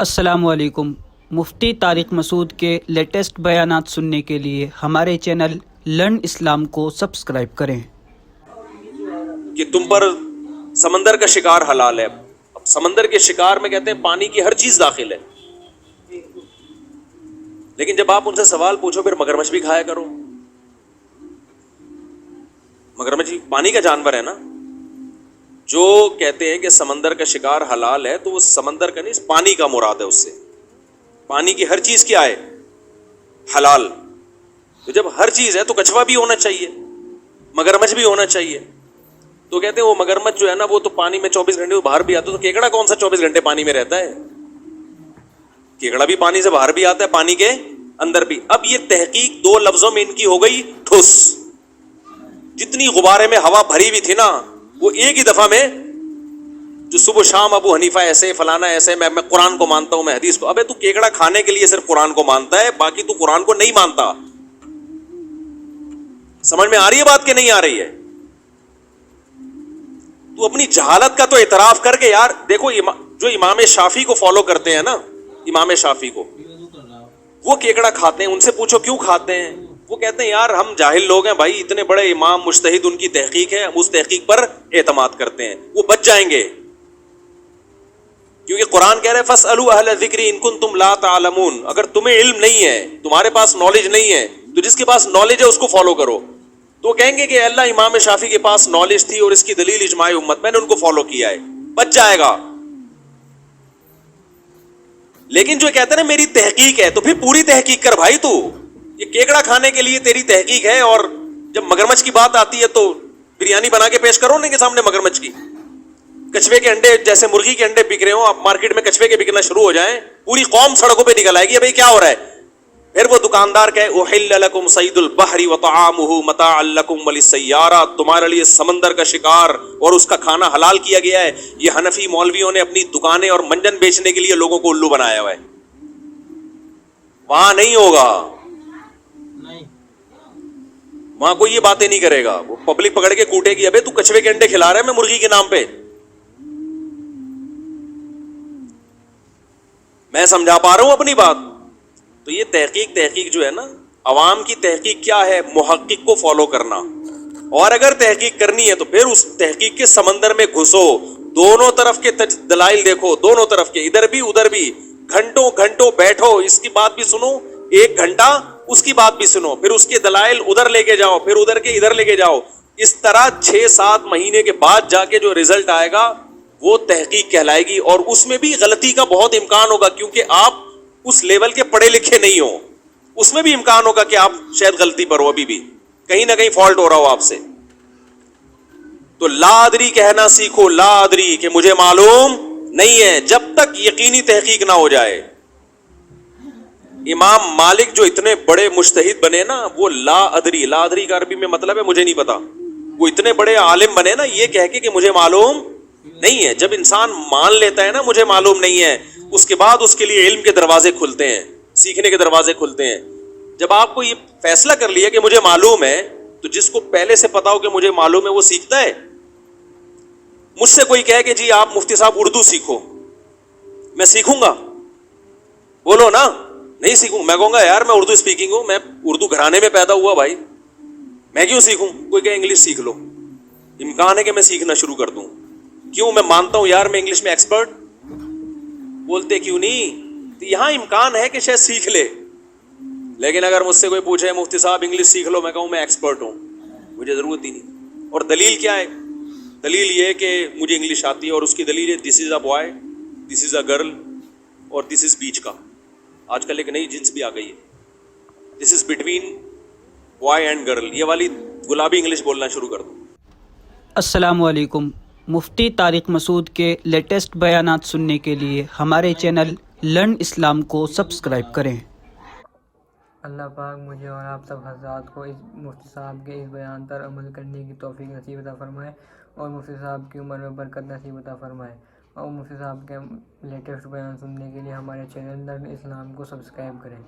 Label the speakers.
Speaker 1: السلام علیکم۔ مفتی طارق مسعود کے لیٹسٹ بیانات سننے کے لیے ہمارے چینل لرن اسلام کو سبسکرائب کریں۔
Speaker 2: کہ تم پر سمندر کا شکار حلال ہے۔ اب سمندر کے شکار میں کہتے ہیں پانی کی ہر چیز داخل ہے، لیکن جب آپ ان سے سوال پوچھو پھر مگرمچھ بھی کھایا کرو۔ مگرمچھ پانی کا جانور ہے نا۔ جو کہتے ہیں کہ سمندر کا شکار حلال ہے تو وہ سمندر کا نہیں، پانی کا مراد ہے، اس سے پانی کی ہر چیز کیا ہے؟ حلال۔ تو جب ہر چیز ہے تو کچھوا بھی ہونا چاہیے، مگرمچھ بھی ہونا چاہیے۔ تو کہتے ہیں وہ مگرمچھ جو ہے نا وہ تو پانی میں 24 گھنٹے باہر بھی آتا ہے، تو کیکڑا کون سا 24 گھنٹے پانی میں رہتا ہے؟ کیکڑا بھی پانی سے باہر بھی آتا ہے، پانی کے اندر بھی۔ اب یہ تحقیق دو لفظوں میں ان کی ہو گئی ٹھوس۔ جتنی غبارے میں ہوا بھری ہوئی تھی نا وہ ایک ہی دفعہ میں، جو صبح شام ابو حنیفہ ایسے فلانا ایسے، میں قرآن کو مانتا ہوں، میں حدیث کو۔ ابے تو کیکڑا کھانے کے لیے صرف قرآن کو مانتا ہے، باقی تو قرآن کو نہیں مانتا۔ سمجھ میں آ رہی ہے بات کہ نہیں آ رہی ہے؟ تو اپنی جہالت کا تو اعتراف کر کے یار دیکھو، جو امام شافعی کو فالو کرتے ہیں نا، امام شافعی کو، وہ کیکڑا کھاتے ہیں۔ ان سے پوچھو کیوں کھاتے ہیں؟ وہ کہتے ہیں یار ہم جاہل لوگ ہیں بھائی، اتنے بڑے امام مجتہد، ان کی تحقیق ہے، ہم اس تحقیق پر اعتماد کرتے ہیں، وہ بچ جائیں گے۔ کیونکہ قرآن کہہ رہے فاسألوا اہل الذکر ان کنتم لا تعلمون، اگر تمہیں علم نہیں ہے، تمہارے پاس نالج نہیں ہے، تو جس کے پاس نالج ہے اس کو فالو کرو۔ تو کہیں گے کہ اللہ امام شافعی کے پاس نالج تھی اور اس کی دلیل اجماع امت، میں نے ان کو فالو کیا ہے، بچ جائے گا۔ لیکن جو کہتے ہیں نا میری تحقیق ہے، تو پھر پوری تحقیق کر بھائی۔ تو یہ کیکڑا کھانے کے لیے تیری تحقیق ہے، اور جب مگرمچھ کی بات آتی ہے تو بریانی بنا کے پیش کرو ان کے سامنے مگرمچھ کی۔ کچھوے کے انڈے، جیسے مرغی کے انڈے بک رہے ہو، آپ مارکیٹ میں کچھوے کے بکنا شروع ہو جائیں، پوری قوم سڑکوں پہ نکل آئے گی بھائی کیا ہو رہا ہے۔ پھر وہ دکاندار کہے احل لکم صید البحر وطعامہ متاعا لکم وللسیارہ، تمہارے لیے سمندر کا شکار اور اس کا کھانا حلال کیا گیا ہے۔ یہ حنفی مولویوں نے اپنی دکانیں اور منجن بیچنے کے لیے لوگوں کو الو بنایا ہوا ہے۔ وہاں نہیں ہوگا، وہاں کوئی یہ باتیں نہیں کرے گا۔ وہ پبلک پکڑ کے کوٹے گی، ابے تو کچھوے کے انڈے کھلا رہا ہے میں مرغی کے نام پہ۔ میں سمجھا پا رہا ہوں اپنی بات؟ تو یہ تحقیق جو ہے نا، عوام کی تحقیق کیا ہے؟ محقق کو فالو کرنا۔ اور اگر تحقیق کرنی ہے تو پھر اس تحقیق کے سمندر میں گھسو، دونوں طرف کے دلائل دیکھو، دونوں طرف کے، ادھر بھی ادھر بھی، گھنٹوں گھنٹوں بیٹھو، اس کی بات بھی سنو، 1 گھنٹہ اس کی بات بھی سنو، پھر اس کے دلائل ادھر لے کے جاؤ، پھر ادھر کے ادھر لے کے جاؤ۔ اس طرح 6-7 مہینے کے بعد جا کے جو رزلٹ آئے گا وہ تحقیق کہلائے گی۔ اور اس میں بھی غلطی کا بہت امکان ہوگا، کیونکہ آپ اس لیول کے پڑھے لکھے نہیں ہو، اس میں بھی امکان ہوگا کہ آپ شاید غلطی پر ہو، ابھی بھی کہیں نہ کہیں فالٹ ہو رہا ہو آپ سے۔ تو لا ادری کہنا سیکھو، لا ادری کہ مجھے معلوم نہیں ہے، جب تک یقینی تحقیق نہ ہو جائے۔ امام مالک جو اتنے بڑے مجتہد بنے نا، وہ لا ادری، لا ادری کا عربی میں مطلب ہے مجھے نہیں پتا۔ وہ اتنے بڑے عالم بنے نا یہ کہہ کے کہ مجھے معلوم نہیں ہے۔ جب انسان مان لیتا ہے نا مجھے معلوم نہیں ہے، اس کے بعد اس کے لیے علم کے دروازے کھلتے ہیں، سیکھنے کے دروازے کھلتے ہیں۔ جب آپ کو یہ فیصلہ کر لیا کہ مجھے معلوم ہے، تو جس کو پہلے سے پتا ہو کہ مجھے معلوم ہے وہ سیکھتا ہے۔ مجھ سے کوئی کہے کہ جی آپ مفتی صاحب اردو سیکھو، میں سیکھوں گا؟ بولو نا، نہیں سیکھوں۔ میں کہوں گا یار میں اردو اسپیکنگ ہوں، میں اردو گھرانے میں پیدا ہوا بھائی، میں کیوں سیکھوں؟ کوئی کہے انگلش سیکھ لو، امکان ہے کہ میں سیکھنا شروع کر دوں۔ کیوں؟ میں مانتا ہوں یار میں انگلش میں ایکسپرٹ۔ بولتے کیوں نہیں؟ تو یہاں امکان ہے کہ شاید سیکھ لے۔ لیکن اگر مجھ سے کوئی پوچھے مفتی صاحب انگلش سیکھ لو، میں کہوں میں ایکسپرٹ ہوں، مجھے ضرورت ہی نہیں۔ اور دلیل کیا ہے؟ دلیل یہ ہے کہ مجھے انگلش آتی ہے، اور اس کی دلیل ہے this is a boy, this is a girl, اور دس از بیچ کا۔ آج کل ایک نئی جنس بھی آ گئی ہے، this is between boy and girl, یہ والی گلابی انگلش بولنا شروع کر دو۔
Speaker 1: السلام علیکم۔ مفتی طارق مسعود کے لیٹسٹ بیانات سننے کے لیے ہمارے چینل لرن اسلام کو سبسکرائب کریں۔
Speaker 3: اللہ پاک مجھے اور آپ سب حضرات کو اس مفتی صاحب کے اس بیان پر عمل کرنے کی توفیق نصیب عطا فرمائے، اور مفتی صاحب کی عمر میں برکت نصیب عطا فرمائے، اور مفتی صاحب کے لیٹسٹ بیان سننے کے لیے ہمارے چینل لرن اسلام کو سبسکرائب کریں۔